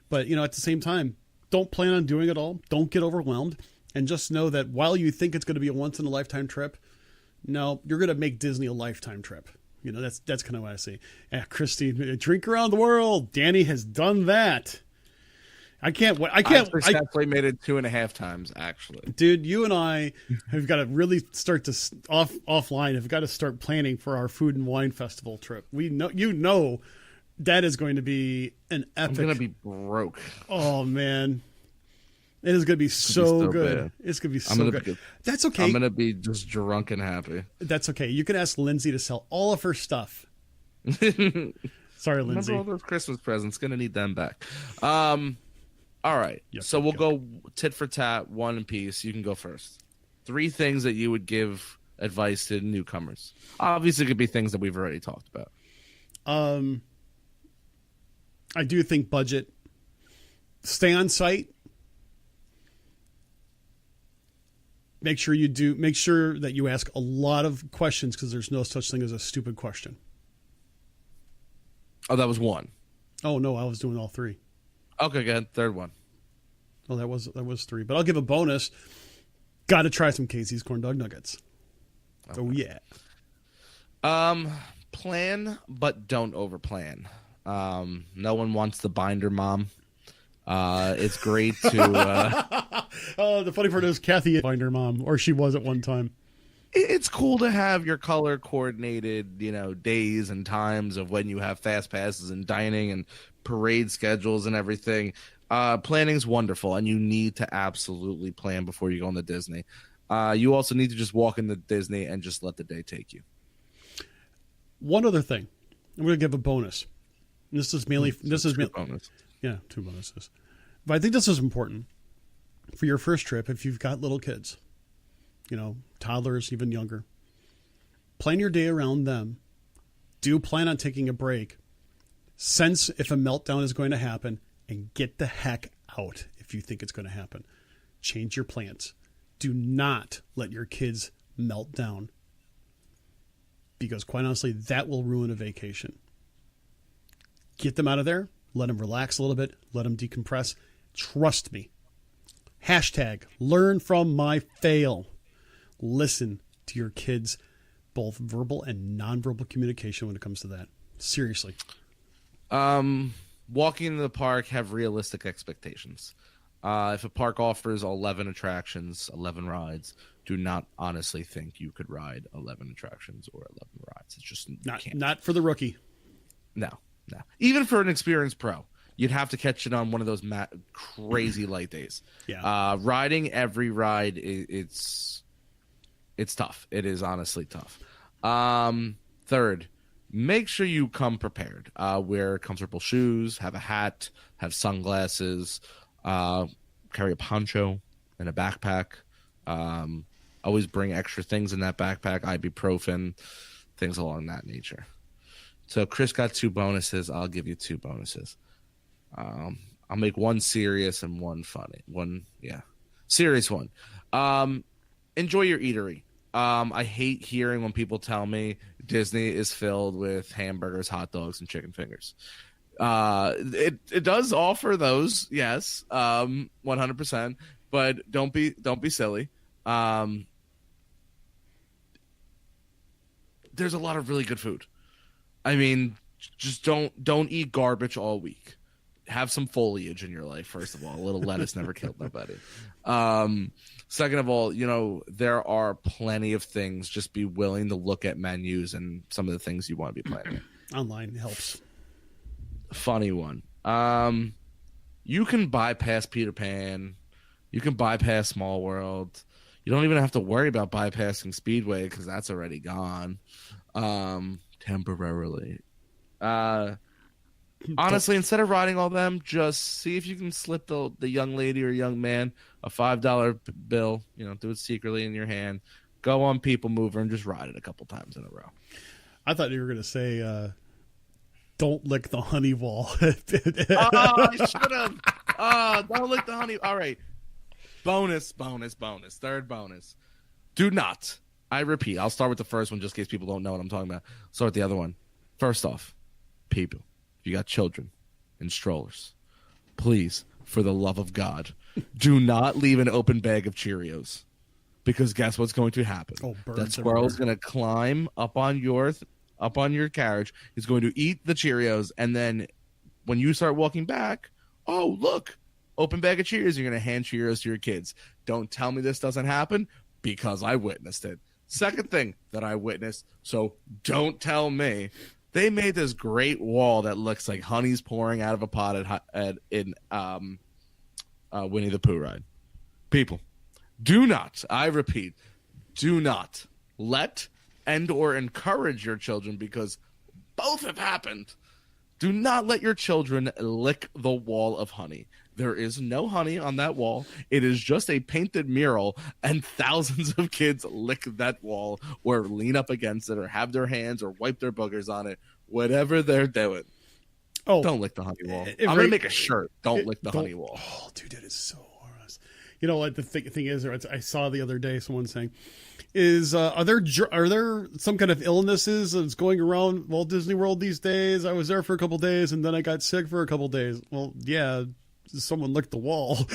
But at the same time, don't plan on doing it all. Don't get overwhelmed, and just know that while you think it's going to be a once in a lifetime trip, no, you're going to make Disney a lifetime trip. That's kind of what I see. Christy, drink around the world. Danny has done that. I can't. I successfully made it 2.5 times, actually. Dude, you and I have got to really start to offline. Have got to start planning for our food and wine festival trip. We know, that is going to be an epic. I'm going to be broke. Oh man, it is going to be so good. Bad. It's going to be so good. That's okay. I'm going to be just drunk and happy. That's okay. You can ask Lindsay to sell all of her stuff. Sorry, Lindsay. Remember all those Christmas presents? Going to need them back. All right. Yep, so we'll go tit for tat, one piece. You can go first. 3 things that you would give advice to newcomers. Obviously, it could be things that we've already talked about. I do think budget. Stay on site. Make sure that you ask a lot of questions, because there's no such thing as a stupid question. Oh, that was 1. Oh no, I was doing all 3. Okay, good. 3rd one. Oh, that was 3. But I'll give a bonus. Got to try some Casey's corn dog nuggets. Okay. Oh yeah. Plan, but don't overplan. No one wants the binder mom. It's great to. The funny part is Kathy binder mom, or she was at one time. It's cool to have your color coordinated, days and times of when you have fast passes and dining and parade schedules and everything. Planning's wonderful, and you need to absolutely plan before you go into Disney. You also need to just walk into Disney and just let the day take you. One other thing, I'm going to give a bonus. This is mainly bonus. Yeah, 2 bonuses. But I think this is important for your first trip if you've got little kids, toddlers, even younger. Plan your day around them. Do plan on taking a break. Sense if a meltdown is going to happen, and get the heck out if you think it's going to happen. Change your plans. Do not let your kids melt down, because quite honestly, that will ruin a vacation. Get them out of there. Let them relax a little bit. Let them decompress. Trust me. #learn from my fail. Listen to your kids, both verbal and nonverbal communication when it comes to that. Seriously. Walking into the park, have realistic expectations. If a park offers 11 attractions, 11 rides, do not honestly think you could ride 11 attractions or 11 rides. It's just not for the rookie. No. Even for an experienced pro, you'd have to catch it on one of those crazy light days. Yeah. Riding every ride, it's tough. It is honestly tough. Third, make sure you come prepared. Wear comfortable shoes, have a hat, have sunglasses, carry a poncho and a backpack. Always bring extra things in that backpack, ibuprofen, things along that nature. So Chris got 2 bonuses. I'll give you 2 bonuses. I'll make one serious and one funny. Serious one. Enjoy your eatery. I hate hearing when people tell me Disney is filled with hamburgers, hot dogs, and chicken fingers. It does offer those, yes, 100%. But don't be silly. There's a lot of really good food. I mean, just don't eat garbage all week. Have some foliage in your life, first of all. A little lettuce never killed nobody. Second of all, there are plenty of things. Just be willing to look at menus and some of the things you want to be planning. Online helps. Funny one. You can bypass Peter Pan. You can bypass Small World. You don't even have to worry about bypassing Speedway because that's already gone. Temporarily. Honestly, instead of riding all them, just see if you can slip the young lady or young man a $5 bill. Do it secretly in your hand. Go on People Mover and just ride it a couple times in a row. I thought you were going to say, don't lick the honey wall. I should have. Don't lick the honey. All right. Bonus. Third bonus. Do not. I repeat. I'll start with the first one just in case people don't know what I'm talking about. Start with the other one. First off, people, if you got children in strollers, please, for the love of God, do not leave an open bag of Cheerios. Because guess what's going to happen? That squirrel's going to climb up on your carriage. He's going to eat the Cheerios, and then when you start walking back, oh, look, open bag of Cheerios. You're going to hand Cheerios to your kids. Don't tell me this doesn't happen because I witnessed it. Second thing that I witnessed, so don't tell me, they made this great wall that looks like honey's pouring out of a pot in Winnie the Pooh ride. People, do not, I repeat, do not let and or encourage your children, because both have happened. Do not let your children lick the wall of honey. There is no honey on that wall. It is just a painted mural, and thousands of kids lick that wall or lean up against it or have their hands or wipe their boogers on it, whatever they're doing. Oh, don't lick the honey wall. I'm going to make a shirt. Don't lick the honey wall. Oh, dude, that is so gross. You know what the thing is? I saw the other day someone saying, are there some kind of illnesses that's going around Walt Disney World these days? I was there for a couple days and then I got sick for a couple days. Well, yeah, someone licked the wall.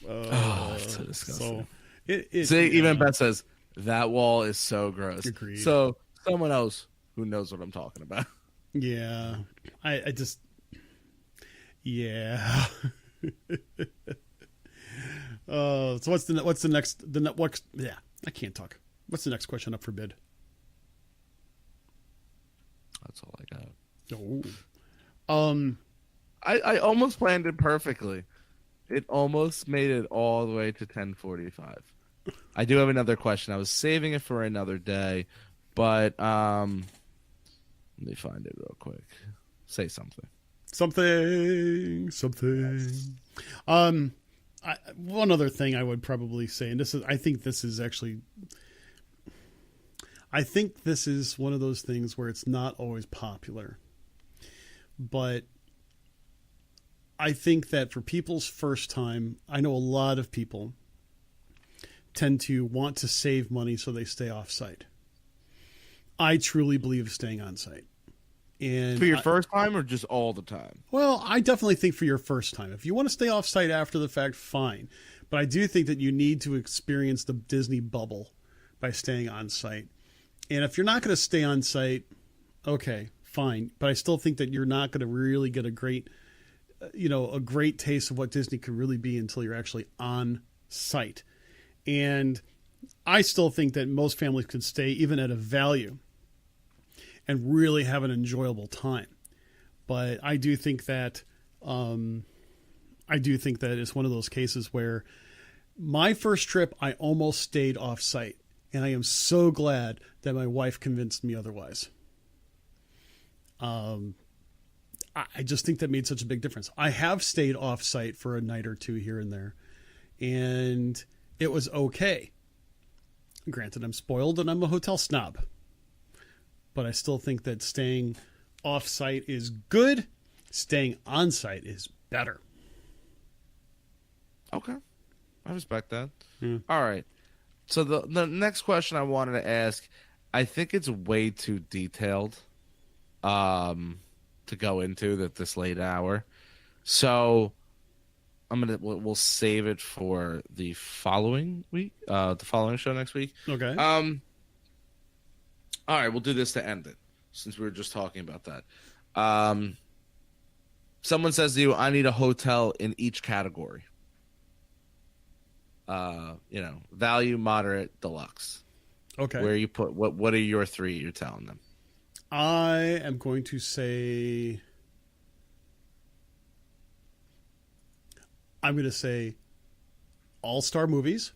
It's so disgusting. Even Beth says that wall is so gross. Agreed. So someone else who knows what I'm talking about. Yeah, I just, yeah. So what's the next? Yeah, I can't talk. What's the next question up for bid? That's all I got. Oh, I almost planned it perfectly. It almost made it all the way to 10:45. I do have another question. I was saving it for another day, but let me find it real quick. Say something. Something. One other thing I would probably say, and I think this is one of those things where it's not always popular, but I think that for people's first time, I know a lot of people tend to want to save money so they stay off site. I truly believe staying on site. And for your first time or just all the time? Well, I definitely think for your first time. If you want to stay off site after the fact, fine. But I do think that you need to experience the Disney bubble by staying on site. And if you're not going to stay on site, okay, fine. But I still think that you're not going to really get a great taste of what Disney could really be until you're actually on site. And I still think that most families could stay even at a value and really have an enjoyable time. But I do think that it's one of those cases where my first trip I almost stayed off site, and I am so glad that my wife convinced me otherwise. I just think that made such a big difference. I have stayed off site for a night or two here and there, and it was okay. Granted, I'm spoiled and I'm a hotel snob, but I still think that staying off site is good. Staying on site is better. Okay. I respect that. Yeah. All right. So the next question I wanted to ask, I think it's way too detailed to go into at this late hour. So we'll save it for the following week, the following show next week. Okay. All right, we'll do this to end it, since we were just talking about that. Someone says to you, I need a hotel in each category. Value, moderate, deluxe. Okay. Where you put what are your three you're telling them? I am going to say all-star movies.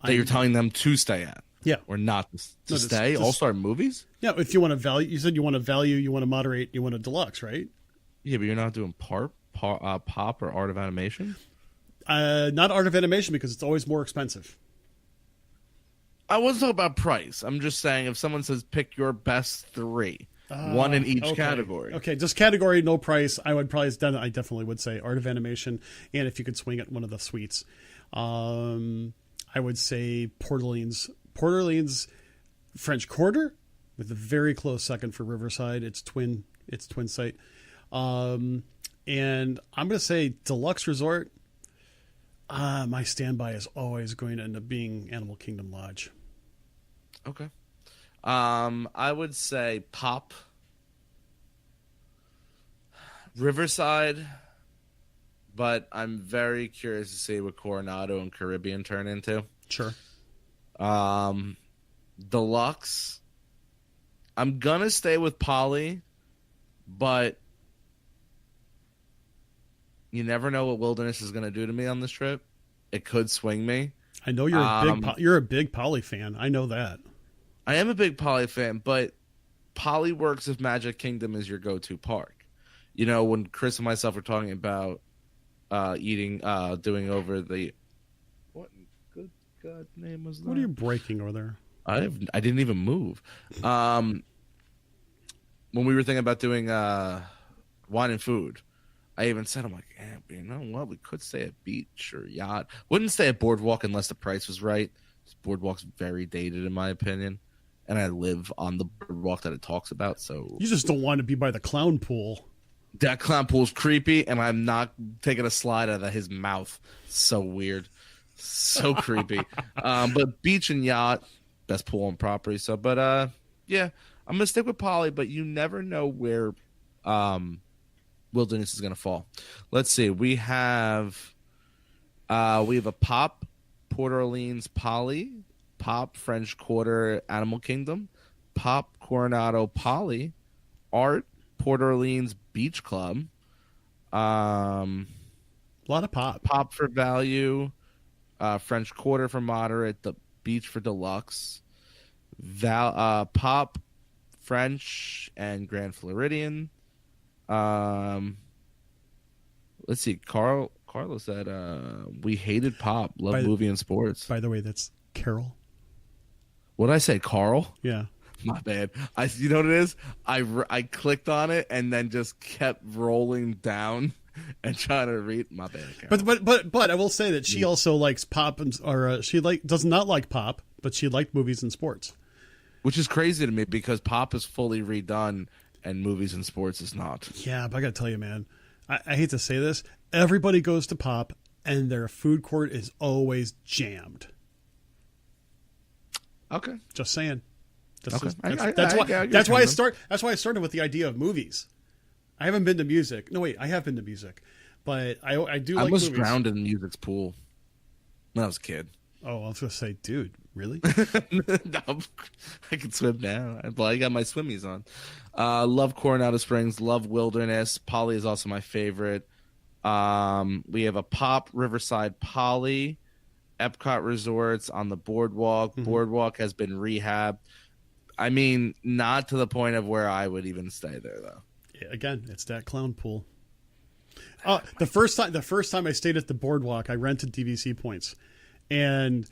That you're telling them to stay at. Yeah. Or not to stay? All-star movies? Yeah, if you want to value, you said you want to value, you want to moderate, you want a deluxe, right? Yeah, but you're not doing pop or art of animation? Not art of animation, because it's always more expensive. I wasn't talking about price. I'm just saying if someone says pick your best three, one in each category. Okay, just category, no price. I definitely would say art of animation, and if you could swing at one of the suites. I would say Port Orleans French Quarter, with a very close second for Riverside. It's twin site. And I'm going to say Deluxe Resort. My standby is always going to end up being Animal Kingdom Lodge. Okay. I would say Pop, Riverside, but I'm very curious to see what Coronado and Caribbean turn into. Sure. Deluxe, I'm gonna stay with Poly, but you never know what Wilderness is gonna do to me on this trip. It could swing me. I know you're a big Poly fan. I know that. I am a big Poly fan, but Poly works if Magic Kingdom is your go-to park. You know, when Chris and myself were talking about doing over the what good God name was that? What are you breaking over there? I didn't even move. When we were thinking about doing wine and food, I even said, I'm like, you know what? We could stay at beach or yacht. Wouldn't stay at Boardwalk unless the price was right. This Boardwalk's very dated, in my opinion. And I live on the Boardwalk that it talks about, so... You just don't want to be by the clown pool. That clown pool's creepy, and I'm not taking a slide out of his mouth. So weird. So creepy. But beach and yacht, best pool on property. So, but, yeah, I'm going to stick with Poly, but you never know where... Wilderness is going to fall. Let's see. We have a Pop, Port Orleans Poly, Pop, French Quarter, Animal Kingdom, Pop, Coronado Poly, Art, Port Orleans Beach Club, a lot of Pop. Pop for value, French Quarter for moderate, the Beach for deluxe, Pop, French, and Grand Floridian. Let's see. Carlos said we hated Pop, love movie and sports. By the way, that's Carol. What did I say, Carl? Yeah. My bad. You know what it is? I clicked on it and then just kept rolling down and trying to read. My bad, Carol. But I will say that she also likes Pop, she does not like Pop, but she liked movies and sports, which is crazy to me because Pop is fully redone and movies and sports is not. Yeah, but I gotta tell you, man, I hate to say this. Everybody goes to Pop, and their food court is always jammed. Okay, just saying. That's why I started with the idea of movies. I haven't been to music. No, wait, I have been to music, but I do. I was movies. drowned in music's pool when I was a kid. Oh, I was gonna say, dude, Really? No, I can swim now. I got my swimmies on. Love Coronado Springs. Love Wilderness. Poly is also my favorite. We have a Pop Riverside Poly. Epcot Resorts on the Boardwalk. Boardwalk has been rehabbed. I mean, not to the point of where I would even stay there, though. Yeah, again, it's that clown pool. The first time I stayed at the Boardwalk, I rented DVC points, and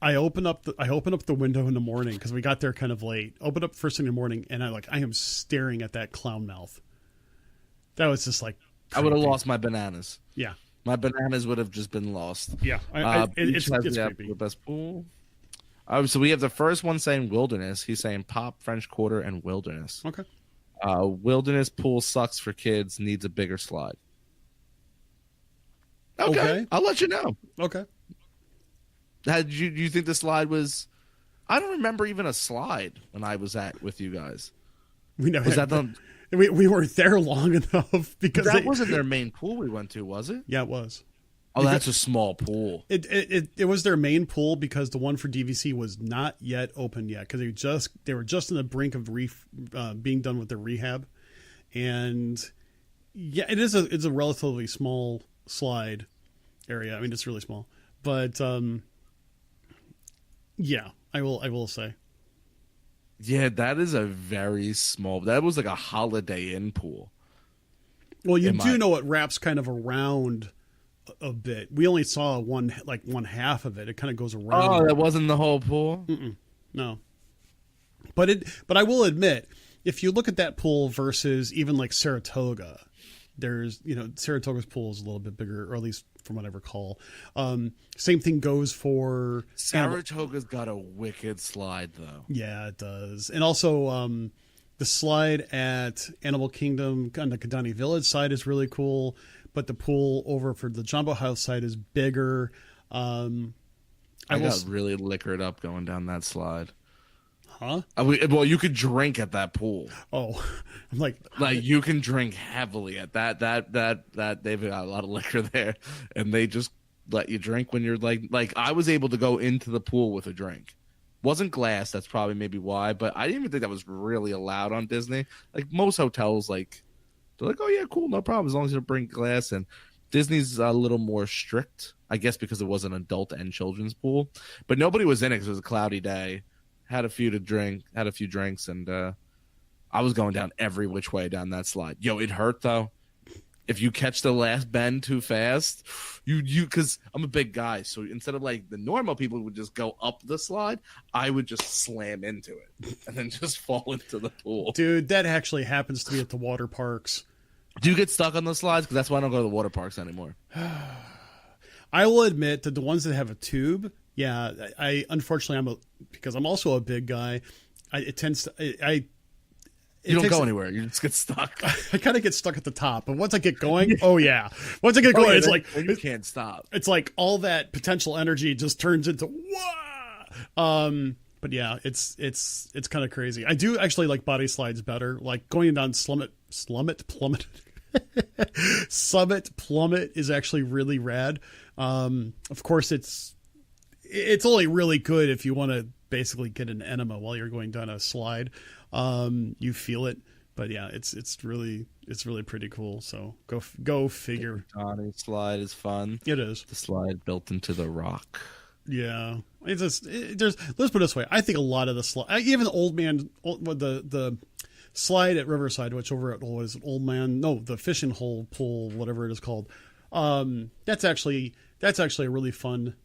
I open up the window in the morning because we got there kind of late. Open up first thing in the morning, and I am staring at that clown mouth. That was just like creepy. I would have lost my bananas. Yeah, my bananas would have just been lost. Yeah, it's creepy. The best pool. So we have the first one saying Wilderness. He's saying Pop, French Quarter, and Wilderness. Okay. Wilderness pool sucks for kids. Needs a bigger slide. Okay. I'll let you know. Okay. Do you think the slide was? I don't remember even a slide when I was with you guys. We weren't there long enough because that wasn't their main pool we went to, was it? Yeah, it was. Oh, that's a small pool. It was their main pool because the one for DVC was not yet open yet because they were just on the brink of being done with their rehab, and yeah, it's a relatively small slide area. I mean, it's really small, but yeah, I will say. Yeah, that is a very small. That was like a Holiday Inn pool. Well, you know it wraps kind of around a bit. We only saw one half of it. It kind of goes around. Oh, that wasn't the whole pool? No. But I will admit, if you look at that pool versus even like Saratoga, there's, Saratoga's pool is a little bit bigger, or at least from what I recall. Same thing goes for Saratoga's got a wicked slide though. Yeah, it does. And also the slide at Animal Kingdom on the Kidani Village side is really cool, but the pool over for the Jumbo House side is bigger. I got really liquored up going down that slide. Huh? Well, you could drink at that pool. Oh, I'm like you can drink heavily at that. They've got a lot of liquor there, and they just let you drink when you're like I was able to go into the pool with a drink. Wasn't glass. That's probably maybe why, but I didn't even think that was really allowed on Disney. Like most hotels, they're like, oh yeah, cool, no problem, as long as you don't bring glass in. Disney's a little more strict, I guess, because it was an adult and children's pool, but nobody was in it because it was a cloudy day. Had a few drinks, and I was going down every which way down that slide. Yo, it hurt though. If you catch the last bend too fast, you because I'm a big guy, so instead of like the normal people would just go up the slide, I would just slam into it and then just fall into the pool. Dude, that actually happens to me at the water parks. Do you get stuck on the slides? Because that's why I don't go to the water parks anymore. I will admit that the ones that have a tube, yeah, I unfortunately because I'm also a big guy. You don't go anywhere. You just get stuck. I kind of get stuck at the top, but once I get going, oh yeah, once I get going, it's like you can't stop. It's like all that potential energy just turns into wah. But yeah, it's kind of crazy. I do actually like body slides better. Like going down Summit Plummet. Summit Plummet is actually really rad. Of course, it's only really good if you want to basically get an enema while you're going down a slide. You feel it, but yeah, it's really pretty cool. So go figure. The Johnny slide is fun. It is. The slide built into the rock. Yeah, let's put it this way. I think a lot of the slide, even the slide at Riverside, which over at the fishing hole pool, whatever it is called. That's actually a really fun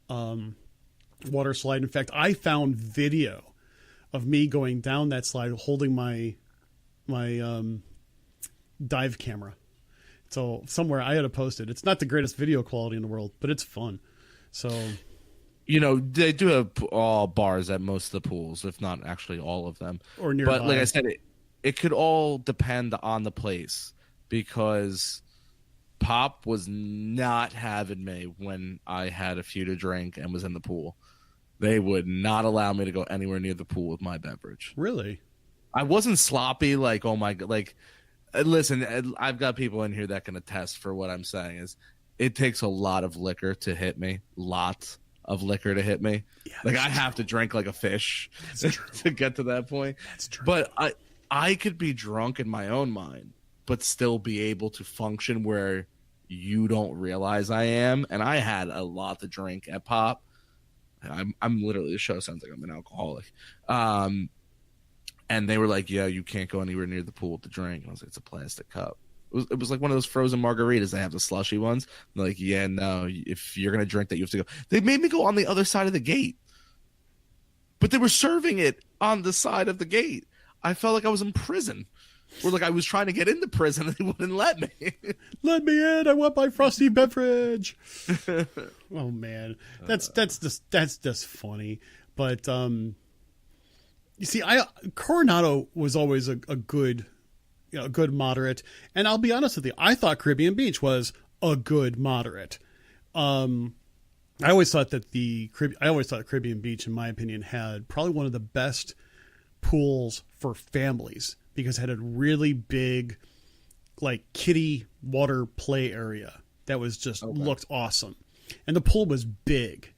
water slide. In fact, I found video of me going down that slide holding my dive camera. So somewhere I had to post it. It's not the greatest video quality in the world, but it's fun. So, they do have all bars at most of the pools, if not actually all of them. Or nearby. But like I said, it could all depend on the place, because Pop was not having me when I had a few to drink and was in the pool. They would not allow me to go anywhere near the pool with my beverage. Really? I wasn't sloppy, like, oh my God. Like, listen, I've got people in here that can attest for what I'm saying. Is it takes a lot of liquor to hit me. Lots. of liquor to hit me. Yeah, Like I have to drink like a fish to get to that point. That's true. But I could be drunk in my own mind, but still be able to function where you don't realize I am. And I had a lot to drink at Pop. I'm literally, the show sounds like I'm an alcoholic. And they were like, yeah, you can't go anywhere near the pool with the drink. And I was like, it's a plastic cup. It was like one of those frozen margaritas. They have the slushy ones. They're like, yeah, no, if you're going to drink that, you have to go. They made me go on the other side of the gate. But they were serving it on the side of the gate. I felt like I was in prison. Or like I was trying to get into prison and they wouldn't let me. Let me in. I want my frosty beverage. Oh man. That's just funny. But you see, Coronado was always a good, a good moderate. And I'll be honest with you, I thought Caribbean Beach was a good moderate. I always thought Caribbean Beach, in my opinion, had probably one of the best pools for families because it had a really big, like, kiddie water play area that was just looked awesome. And the pool was big.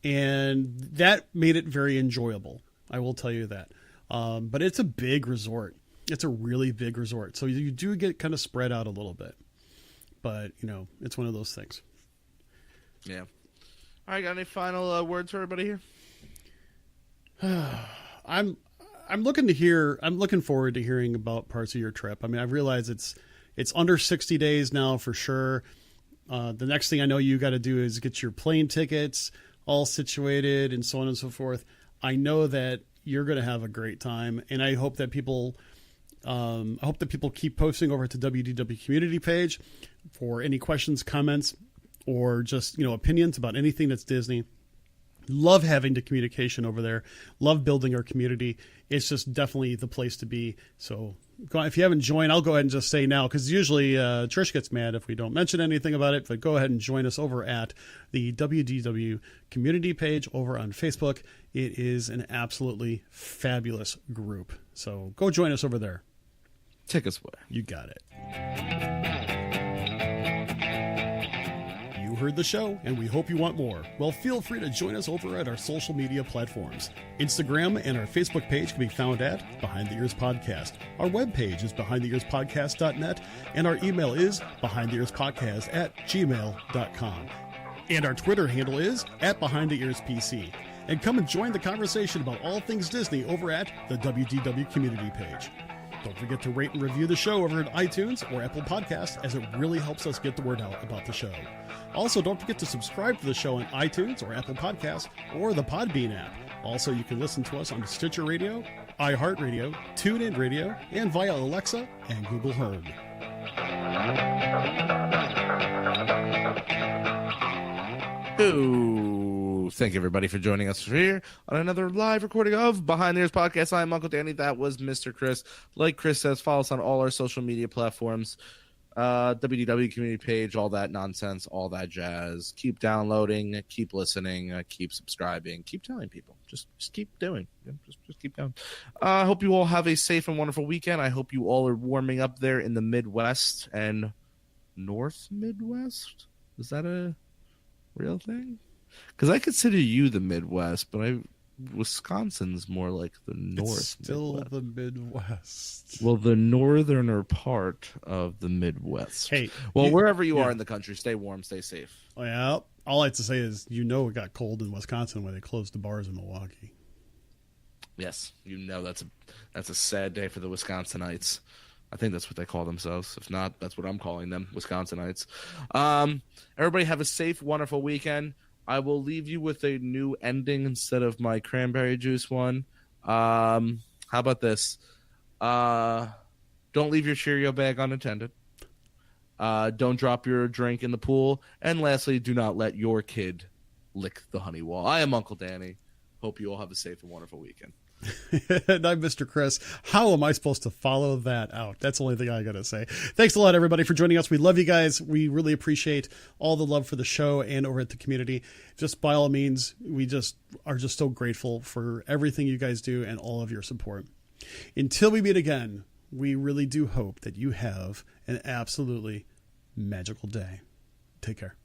And that made it very enjoyable. I will tell you that. But it's a big resort. It's a really big resort. So you do get kind of spread out a little bit. But, it's one of those things. Yeah. All right, got any final words for everybody here? I'm looking forward to hearing about parts of your trip. I mean, I realize it's under 60 days now for sure. The next thing I know you got to do is get your plane tickets all situated and so on and so forth. I know that you're going to have a great time, and I hope that people keep posting over to WDW community page for any questions, comments, or just, opinions about anything that's Disney. Love having the communication over there. Love building our community. It's just definitely the place to be. So if you haven't joined, I'll go ahead and just say now, because usually Trish gets mad if we don't mention anything about it, but go ahead and join us over at the WDW community page over on Facebook. It is an absolutely fabulous group. So go join us over there. Take us away. You got it. You heard the show, and we hope you want more. Well, feel free to join us over at our social media platforms. Instagram and our Facebook page can be found at Behind the Ears Podcast. Our webpage is behindtheearspodcast.net, and our email is behindtheearspodcast@gmail.com. And our Twitter handle is @BehindTheEarsPC. And come and join the conversation about all things Disney over at the WDW community page. Don't forget to rate and review the show over at iTunes or Apple Podcasts, as it really helps us get the word out about the show. Also, don't forget to subscribe to the show on iTunes or Apple Podcasts or the Podbean app. Also, you can listen to us on Stitcher Radio, iHeartRadio, TuneIn Radio, and via Alexa and Google Home. Ooh, thank you everybody for joining us here on another live recording of Behind the Ears Podcast. I'm Uncle Danny. That was Mr. Chris. Like Chris says, follow us on all our social media platforms. WDW community page, all that nonsense, all that jazz. Keep downloading, keep listening, keep subscribing, keep telling people. Just keep doing. Just keep going. I hope you all have a safe and wonderful weekend. I hope you all are warming up there in the Midwest and North Midwest. Is that a real thing? Because I consider you the Midwest, but Wisconsin's more like the North. It's still Midwest. the Midwest. Well, the northerner part of the Midwest. Hey, wherever you are in the country, stay warm, stay safe. Well, all I have to say is, it got cold in Wisconsin when they closed the bars in Milwaukee. Yes, that's a sad day for the Wisconsinites. I think that's what they call themselves. If not, that's what I'm calling them, Wisconsinites. Everybody have a safe, wonderful weekend. I will leave you with a new ending instead of my cranberry juice one. How about this? Don't leave your Cheerio bag unattended. Don't drop your drink in the pool. And lastly, do not let your kid lick the honey wall. I am Uncle Danny. Hope you all have a safe and wonderful weekend. And I'm Mr. Chris. How am I supposed to follow that out? That's the only thing I got to say. Thanks a lot, everybody, for joining us. We love you guys. We really appreciate all the love for the show and over at the community. Just by all means, we are just so grateful for everything you guys do and all of your support. Until we meet again, we really do hope that you have an absolutely magical day. Take care.